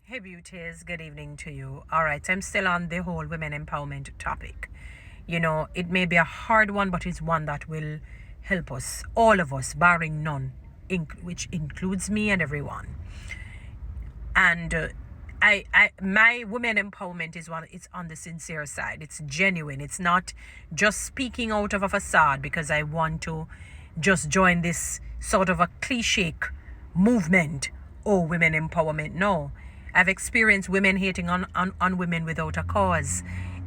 Hey beauties, good evening to you. All right, I'm still on the whole women empowerment topic. It may be a hard one, but it's one that will help us, all of us, barring none, which includes me and everyone. And my women empowerment is one. It's on the sincere side. It's genuine. It's not just speaking out of a facade because I want to just join this sort of a cliche movement. Oh, women empowerment. No, I've experienced women hating on women without a cause.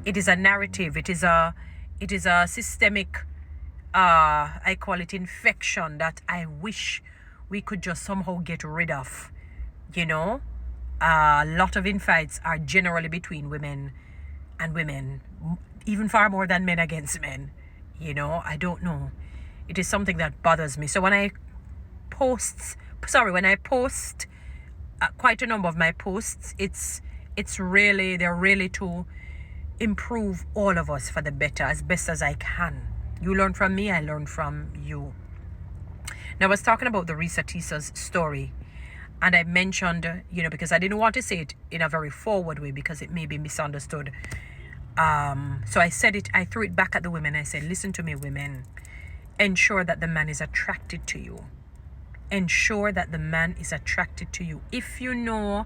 It is a narrative. It is a systemic, I call it infection, that I wish we could just somehow get rid of. A lot of infights are generally between women and women, even far more than men against men. I don't know. It is something that bothers me. So when I post quite a number of my posts, they're really to improve all of us for the better as best as I can. You learn from me, I learn from you. Now, I was talking about the Reesa Teesa's story, and I mentioned, because I didn't want to say it in a very forward way because it may be misunderstood. So I threw it back at the women. I said, listen to me, women. Ensure that the man is attracted to you. Ensure that the man is attracted to you. If you know,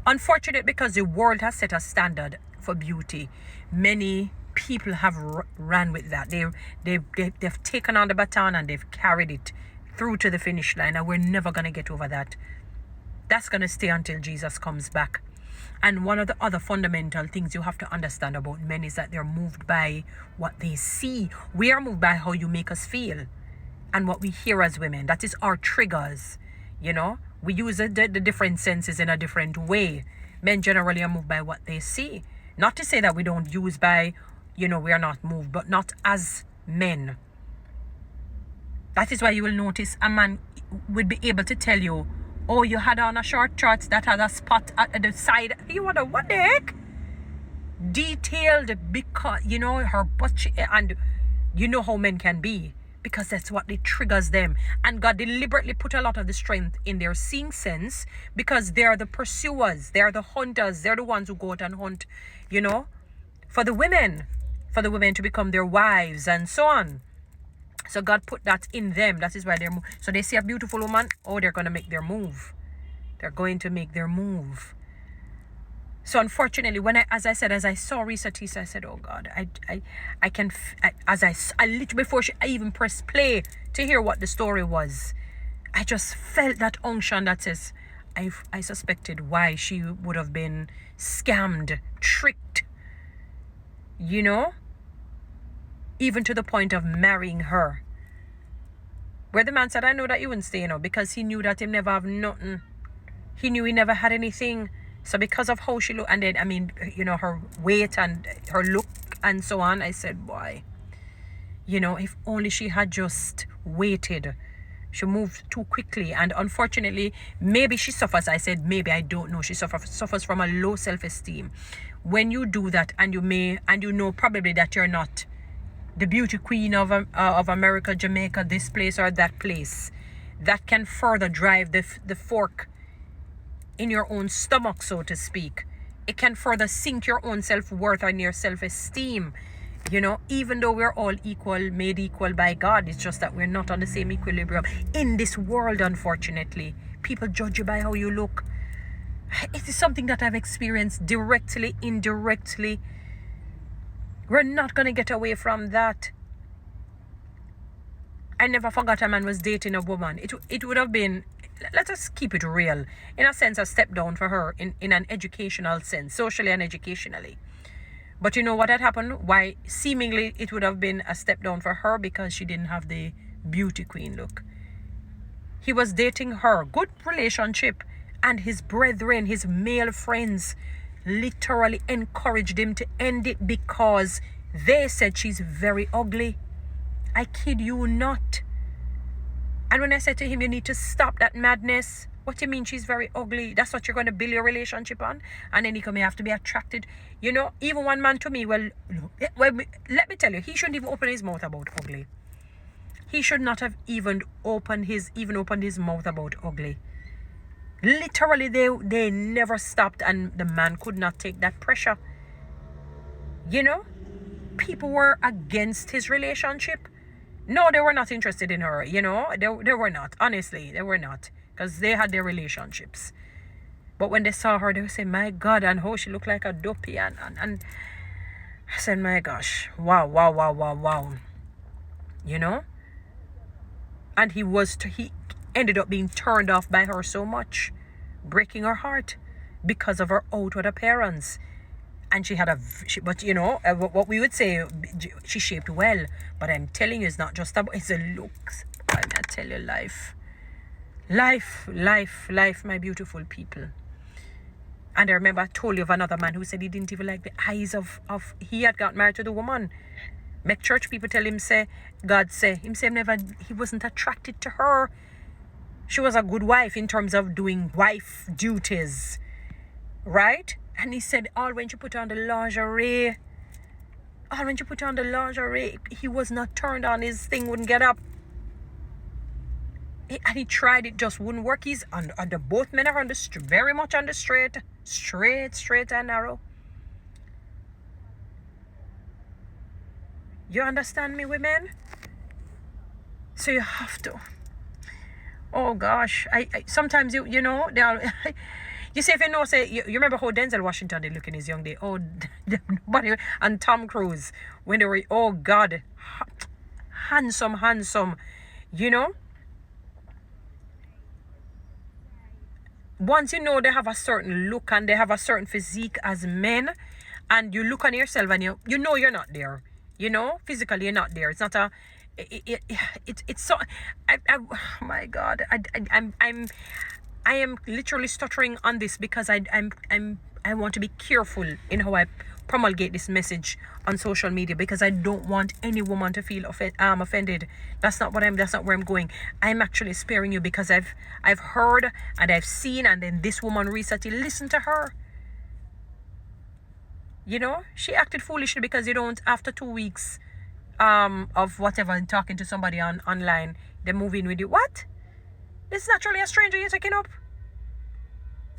unfortunate because the world has set a standard for beauty, many people have ran with that. They've taken on the baton and they've carried it through to the finish line, and we're never going to get over that. That's going to stay until Jesus comes back. And one of the other fundamental things you have to understand about men is that they're moved by what they see. We are moved by how you make us feel and what we hear as women. That is our triggers. We use the different senses in a different way. Men generally are moved by what they see. Not to say that we don't use by, we are not moved, but not as men. That is why you will notice a man would be able to tell you, oh, you had on a short shorts that had a spot at the side. You wonder, what the heck? Detailed, because, her butt, and you know how men can be. Because that's what it triggers them. And God deliberately put a lot of the strength in their seeing sense, because they are the pursuers, they are the hunters, they're the ones who go out and hunt, for the women to become their wives and so on. So God put that in them. That is why they're so they see a beautiful woman, oh, they're going to make their move. They're going to make their move. So unfortunately, as I saw Reesa Teesa, I said, oh God, I literally, before I even pressed play to hear what the story was, I just felt that unction that says, I suspected why she would have been scammed, tricked, even to the point of marrying her. Where the man said, I know that you wouldn't stay, because he knew that he never have nothing. He knew he never had anything. So because of how she looked, and then, her weight and her look and so on, I said, boy, if only she had just waited. She moved too quickly. And unfortunately, maybe she suffers. I said, maybe, I don't know. She suffers from a low self-esteem. When you do that, and you know probably that you're not the beauty queen of America, Jamaica, this place or that place, that can further drive the fork in your own stomach, so to speak. It can further sink your own self-worth and your self-esteem. Even though we're all equal, made equal by God, it's just that we're not on the same equilibrium. In this world, unfortunately, people judge you by how you look. It is something that I've experienced directly, indirectly. We're not going to get away from that. I never forgot a man was dating a woman. It would have been, let us keep it real, in a sense, a step down for her in an educational sense, socially and educationally. But you know what had happened? Why seemingly it would have been a step down for her? Because she didn't have the beauty queen look. He was dating her, good relationship, and his brethren, his male friends, literally encouraged him to end it because they said she's very ugly. I kid you not. And when I said to him, you need to stop that madness. What do you mean she's very ugly? That's what you're going to build your relationship on? And then you have to be attracted. Even one man to me, well, let me tell you, he shouldn't even open his mouth about ugly. He should not have even opened his mouth about ugly. Literally, they never stopped, and the man could not take that pressure. You know, people were against his relationship. No, they were not interested in her. You know, they were not. Honestly, they were not, because they had their relationships. But when they saw her, they would say, "My God," and how she looked like a dopey, and I said, "My gosh, wow, wow, wow, wow, wow." You know, and he ended up being turned off by her so much, breaking her heart because of her outward appearance. And she had but you know, what we would say, she shaped well. But I'm telling you, it's not just about, it's the looks. I tell you, life, my beautiful people. And I remember I told you of another man who said he didn't even like the eyes of he had got married to the woman. Make church people tell him, say, God say, him say he wasn't attracted to her. She was a good wife in terms of doing wife duties, right? And he said, all when she put on the lingerie, he was not turned on. His thing wouldn't get up. And he tried, it just wouldn't work. He's on the both men are on the very much on the straight and narrow. You understand me, women? So you have to. Oh gosh, I sometimes you know they are. You see, if you know, say you remember how Denzel Washington did look in his young day. Oh, nobody, and Tom Cruise when they were, oh God, handsome. You know, once you know they have a certain look and they have a certain physique as men, and you look on yourself and you know you're not there. You know, physically you're not there. It's not a. It's so. Oh my God, I am literally stuttering on this because I want to be careful in how I promulgate this message on social media, because I don't want any woman to feel offended. That's not where I'm going. I'm actually sparing you because I've heard and I've seen, and then this woman Reesa Teesa, listen to her. You know, she acted foolishly because you don't, after 2 weeks of whatever and talking to somebody online, they move in with you. What? This is naturally a stranger you're taking up.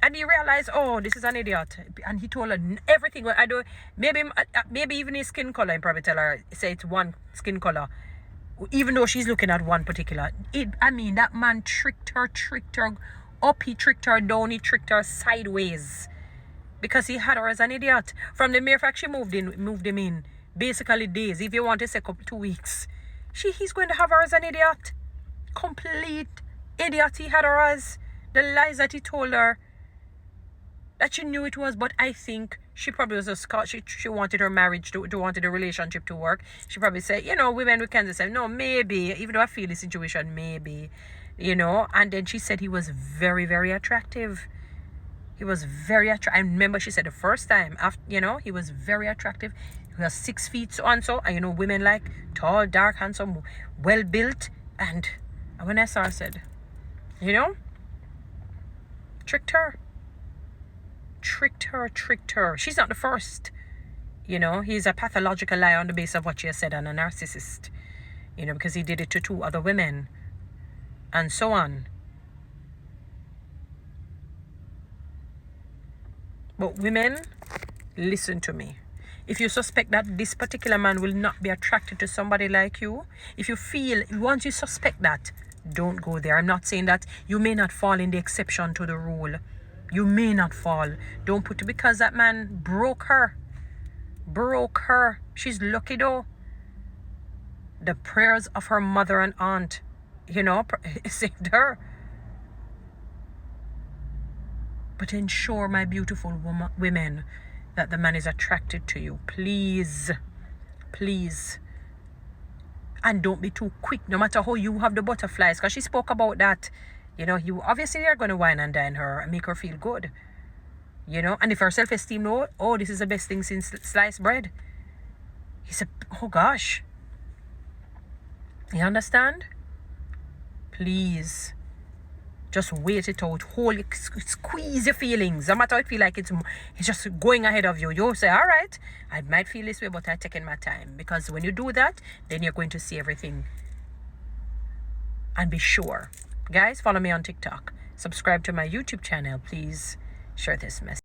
And he realized, oh, this is an idiot. And he told her everything. I don't. Maybe even his skin color. And probably tell her, say it's one skin color, even though she's looking at one particular. That man tricked her up. He tricked her down. He tricked her sideways, because he had her as an idiot. From the mere fact she moved him in, basically days. If you want to say 2 weeks, he's going to have her as an idiot. Complete idiot he had her as. The lies that he told her, that she knew it was, but I think she probably was a Scot. She wanted her marriage wanted the relationship to work. She probably said, you know, women, we can just say, no, maybe, even though I feel the situation, maybe, you know. And then she said he was very, very attractive. He was very attractive. I remember she said the first time, after, you know, he was very attractive. He was 6 feet so and so. And you know, women like tall, dark, handsome, well built. And when I saw her, I said, you know, tricked her. She's not the first. You know, he's a pathological liar on the basis of what she has said, and a narcissist. You know, because he did it to 2 other women. And so on. But women, listen to me. If you suspect that this particular man will not be attracted to somebody like you, if you feel, once you suspect that, don't go there. I'm not saying that you may not fall in the exception to the rule. You may not fall. Don't put it, because that man broke her. She's lucky though. The prayers of her mother and aunt, you know, saved her. But ensure, my beautiful women, that the man is attracted to you. Please. And don't be too quick, no matter how you have the butterflies, because she spoke about that. You know, you obviously are going to wine and dine her and make her feel good. You know, and if her self-esteem knows, oh, this is the best thing since sliced bread. He said, oh gosh. You understand? Please. Just wait it out. Squeeze your feelings. No matter how it feel like it's just going ahead of you. You'll say, all right, I might feel this way, but I'm taking my time. Because when you do that, then you're going to see everything. And be sure. Guys, follow me on TikTok subscribe to my YouTube channel. Please share this message.